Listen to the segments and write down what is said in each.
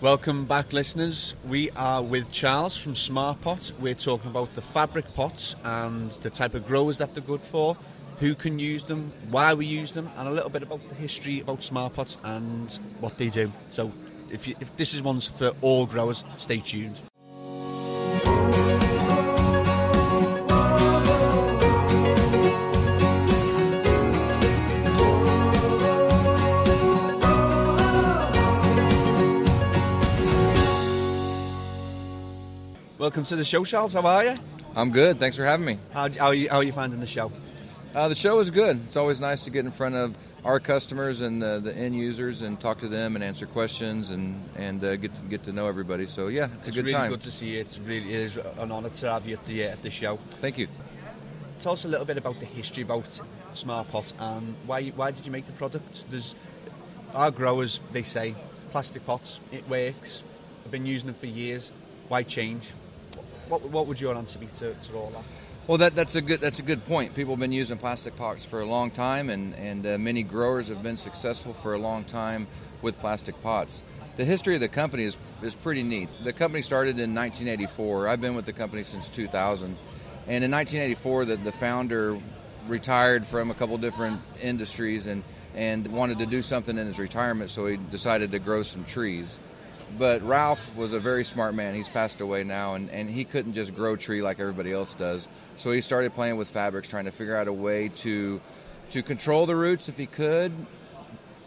Welcome back, listeners. We are with Charles from SmartPot. We're talking about the fabric pots and the type of growers that they're good for, who can use them, why we use them, and a little bit about the history about SmartPots and what they do. So if this is one for all growers, stay tuned. Welcome to the show, Charles. How are you? I'm good. Thanks for having me. How are you finding the show? The show is good. It's always nice to get in front of our customers and the end users and talk to them and answer questions and get to know everybody. So yeah, it's a good really time. Good to see you. It is an honour to have you at the show. Thank you. Tell us a little bit about the history about SmartPot and why did you make the product? Our growers, they say plastic pots, it works. I've been using it for years. Why change? What would your answer be to all that? Well, that's a good point. People have been using plastic pots for a long time, and many growers have been successful for a long time with plastic pots. The history of the company is pretty neat. The company started in 1984. I've been with the company since 2000, and in 1984, the founder retired from a couple different industries and wanted to do something in his retirement, so he decided to grow some trees. But Ralph was a very smart man. He's passed away now, and he couldn't just grow tree like everybody else does. So he started playing with fabrics, trying to figure out a way to control the roots if he could.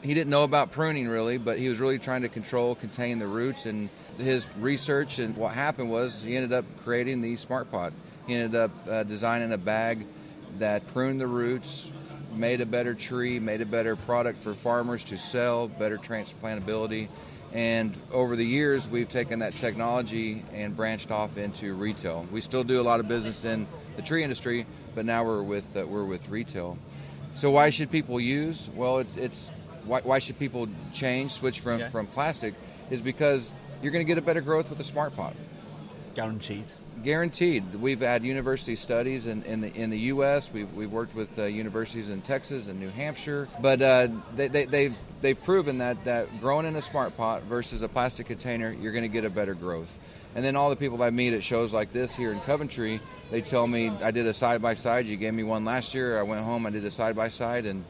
He didn't know about pruning really, but he was really trying to contain the roots. And his research, and what happened was he ended up creating the SmartPot. He ended up designing a bag that pruned the roots, made a better tree, made a better product for farmers to sell, better transplantability. And over the years, we've taken that technology and branched off into retail. We still do a lot of business in the tree industry, but now we're with retail. So why should people use? Well, why should people switch from plastic? Is because you're going to get a better growth with a SmartPot. Guaranteed. We've had university studies in the U.S. We've worked with universities in Texas and New Hampshire, but they've proven that growing in a SmartPot versus a plastic container, you're going to get a better growth. And then all the people I meet at shows like this here in Coventry, they tell me, I did a side-by-side. You gave me one last year. I went home, I did a side-by-side, and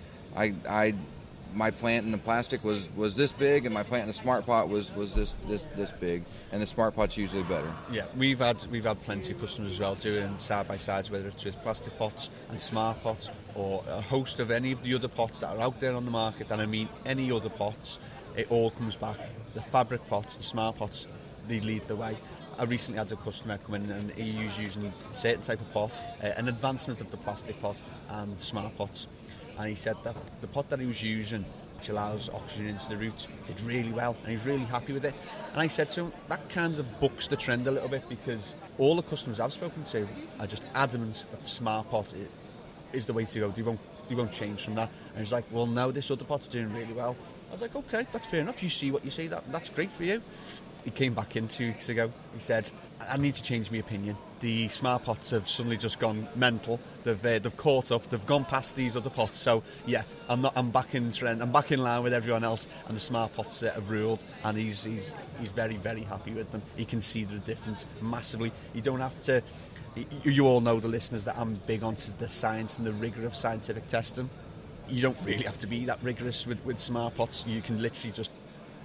my plant in the plastic was this big, and my plant in the SmartPot was this big, and the SmartPot's usually better. Yeah, we've had plenty of customers as well doing side by sides, whether it's with plastic pots and SmartPots or a host of any of the other pots that are out there on the market, and I mean any other pots. It all comes back. The fabric pots, the SmartPots, they lead the way. I recently had a customer come in and he was using a certain type of pot, an advancement of the plastic pot and SmartPots. And he said that the pot that he was using, which allows oxygen into the roots, did really well, and he was really happy with it. And I said to him, that kind of bucks the trend a little bit, because all the customers I've spoken to are just adamant that the SmartPot is the way to go. They won't change from that. And he's like, well, no, this other pot's doing really well. I was like, okay, that's fair enough. You see what you see. That's great for you. He came back in 2 weeks ago. He said, I need to change my opinion. The SmartPots have suddenly just gone mental. They've caught up. They've gone past these other pots. So yeah, I'm back in trend. I'm back in line with everyone else. And the SmartPots have ruled. And he's very, very happy with them. He can see the difference massively. You don't have to. You all know, the listeners, that I'm big onto the science and the rigour of scientific testing. You don't really have to be that rigorous with SmartPots. You can literally just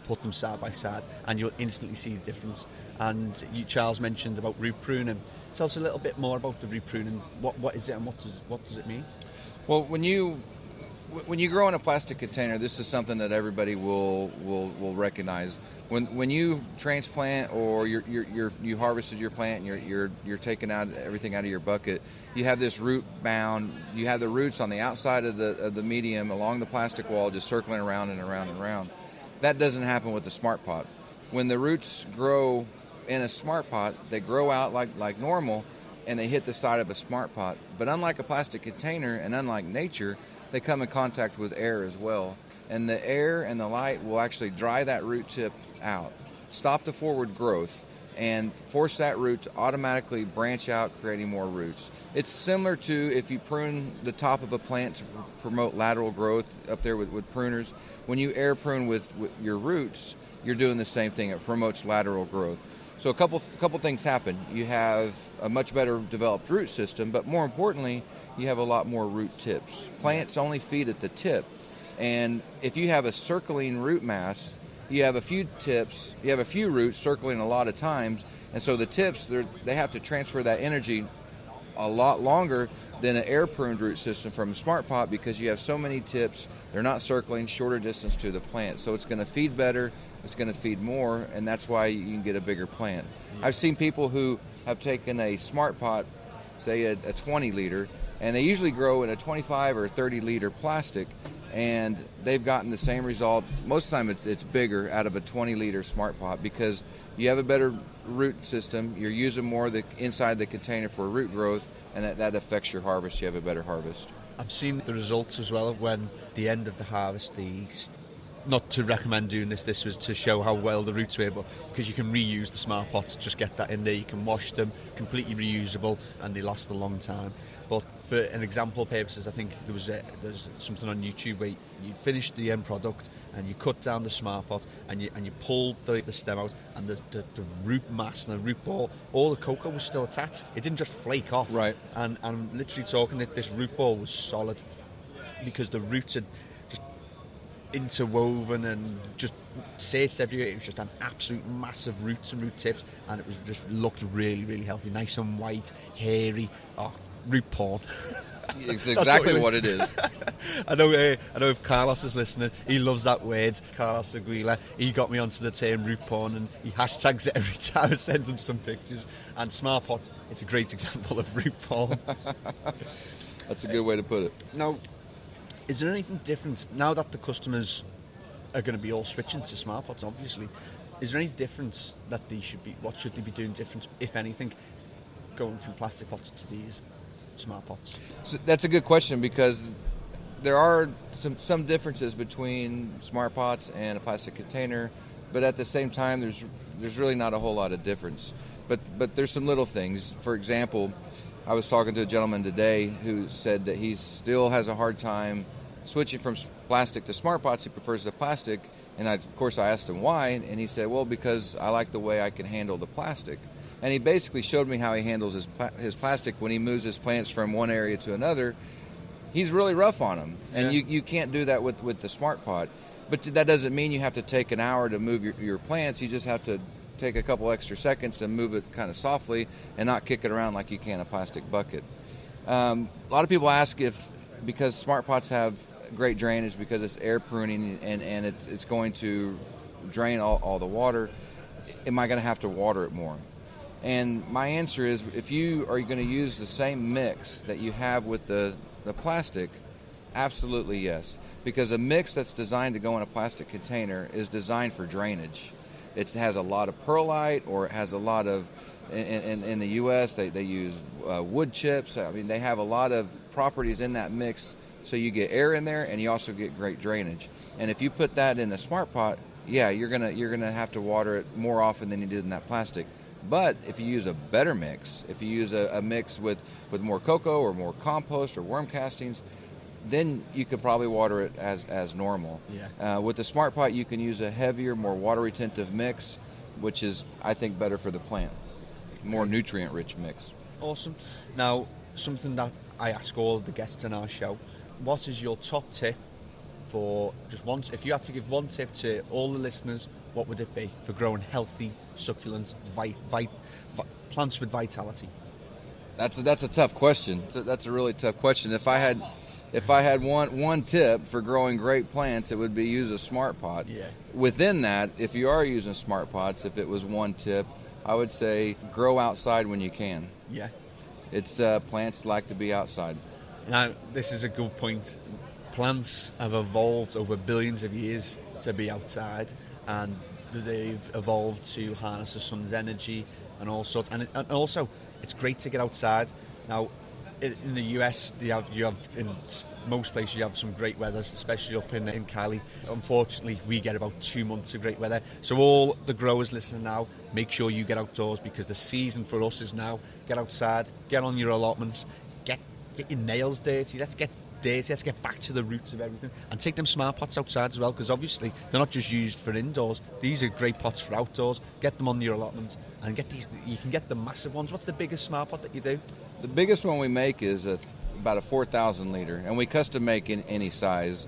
put them side by side and you'll instantly see the difference. And Charles mentioned about root pruning. Tell us a little bit more about the root pruning. What is it, and what does it mean? Well, when you grow in a plastic container, this is something that everybody will recognize. When you transplant or you harvested your plant and you're taking out everything out of your bucket, you have this root bound. You have the roots on the outside of the medium along the plastic wall, just circling around and around and around. That doesn't happen with the SmartPot. When the roots grow in a SmartPot, they grow out like normal, and they hit the side of a SmartPot. But unlike a plastic container and unlike nature, they come in contact with air as well. And the air and the light will actually dry that root tip out, stop the forward growth. and force that root to automatically branch out, creating more roots. It's similar to if you prune the top of a plant to promote lateral growth up there with pruners. When you air prune with your roots, you're doing the same thing. It promotes lateral growth. So a couple things happen. You have a much better developed root system, but more importantly, you have a lot more root tips. Plants only feed at the tip, and if you have a circling root mass, you have a few tips, you have a few roots circling a lot of times, and so the tips, they have to transfer that energy a lot longer than an air pruned root system from a smart pot, because you have so many tips, they're not circling, shorter distance to the plant. So it's going to feed better, it's going to feed more, and that's why you can get a bigger plant. Yeah. I've seen people who have taken a smart pot, say a 20 liter, and they usually grow in a 25 or 30 liter plastic, and they've gotten the same result. Most of the time it's bigger out of a 20 liter smart pot, because you have a better root system, you're using more inside the container for root growth, and that affects your harvest. You have a better harvest. I've seen the results as well of when the end of the harvest, not to recommend doing this was to show how well the roots were, but because you can reuse the smart pots, just get that in there, you can wash them, completely reusable, and they last a long time. But for an example purposes, I think there's something on YouTube where you finish the end product and you cut down the smart pot and you pull the stem out, and the root mass and the root ball, all the cocoa was still attached. It didn't just flake off. Right. And I'm literally talking that this root ball was solid because the roots had just interwoven and just searched everywhere. It was just an absolute massive roots and root tips, and it was just looked really, really healthy, nice and white, hairy. Root porn. It's exactly what it is. I know if Carlos is listening, he loves that word. Carlos Aguila, he got me onto the term root porn, and he hashtags it every time I send him some pictures. And Smart Pot, it's a great example of root porn. That's a good way to put it. Now, is there anything different now that the customers are going to be all switching to Smart Pots, obviously? Is there any difference that what should they be doing different, if anything, going from plastic pots to these smart pots? So that's a good question, because there are some differences between smart pots and a plastic container, but at the same time there's really not a whole lot of difference. But there's some little things. For example, I was talking to a gentleman today who said that he still has a hard time switching from plastic to smart pots. He prefers the plastic, and of course I asked him why, and he said, well, because I like the way I can handle the plastic. And he basically showed me how he handles his plastic when he moves his plants from one area to another. He's really rough on them, and you can't do that with the smart pot. But that doesn't mean you have to take an hour to move your plants. You just have to take a couple extra seconds and move it kind of softly and not kick it around like you can a plastic bucket. A lot of people ask if, because smart pots have great drainage because it's air pruning and it's going to drain all the water, am I going to have to water it more? And my answer is, if you are going to use the same mix that you have with the plastic, absolutely yes. Because a mix that's designed to go in a plastic container is designed for drainage. It has a lot of perlite, or it has a lot of, in the U.S., they use wood chips. I mean, they have a lot of properties in that mix, so you get air in there and you also get great drainage. And if you put that in a smart pot, yeah, you're gonna have to water it more often than you did in that plastic. But if you use a better mix, if you use a mix with more cocoa or more compost or worm castings, then you could probably water it as normal. Yeah. With the smart pot, you can use a heavier, more water retentive mix, which is, I think, better for the plant. More nutrient-rich mix. Awesome. Now, something that I ask all of the guests on our show, what is your top tip for just one? If you had to give one tip to all the listeners, what would it be for growing healthy, succulent plants with vitality? That's a tough question. That's a really tough question. If I had one tip for growing great plants, it would be use a smart pot. Yeah. Within that, if you are using smart pots, if it was one tip, I would say grow outside when you can. Yeah. It's plants like to be outside. Now, this is a good point. Plants have evolved over billions of years to be outside, and they've evolved to harness the sun's energy and all sorts. And also, it's great to get outside. Now, in the US, you have in most places you have some great weather, especially up in Cali. Unfortunately, we get about 2 months of great weather. So all the growers listening now, make sure you get outdoors, because the season for us is now. Get outside, get on your allotments, get your nails dirty. Let's get dirty. Let's get back to the roots of everything, and take them smart pots outside as well, because obviously they're not just used for indoors. These are great pots for outdoors. Get them on your allotment and get these. You can get the massive ones. What's the biggest smart pot that you do? The biggest one we make is about a 4,000 liter, and we custom make in any size.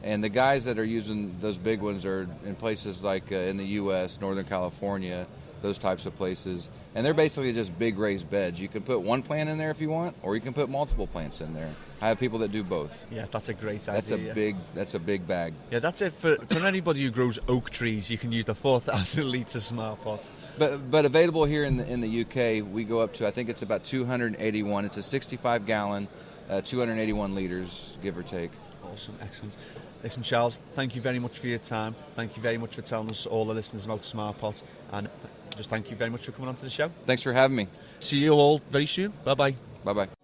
And the guys that are using those big ones are in places like in the U.S., Northern California, those types of places. And they're basically just big raised beds. You can put one plant in there if you want, or you can put multiple plants in there. I have people that do both. Yeah, that's a great idea. That's a big bag. Yeah, that's it for anybody who grows oak trees. You can use the 4,000 litre smart pot. But available here in the UK, we go up to, I think it's about 281. It's a 65 gallon, 281 liters, give or take. Awesome, excellent. Listen, Charles, thank you very much for your time. Thank you very much for telling us, all the listeners, about Smart Pot, and just thank you very much for coming on to the show. Thanks for having me. See you all very soon. Bye-bye. Bye-bye.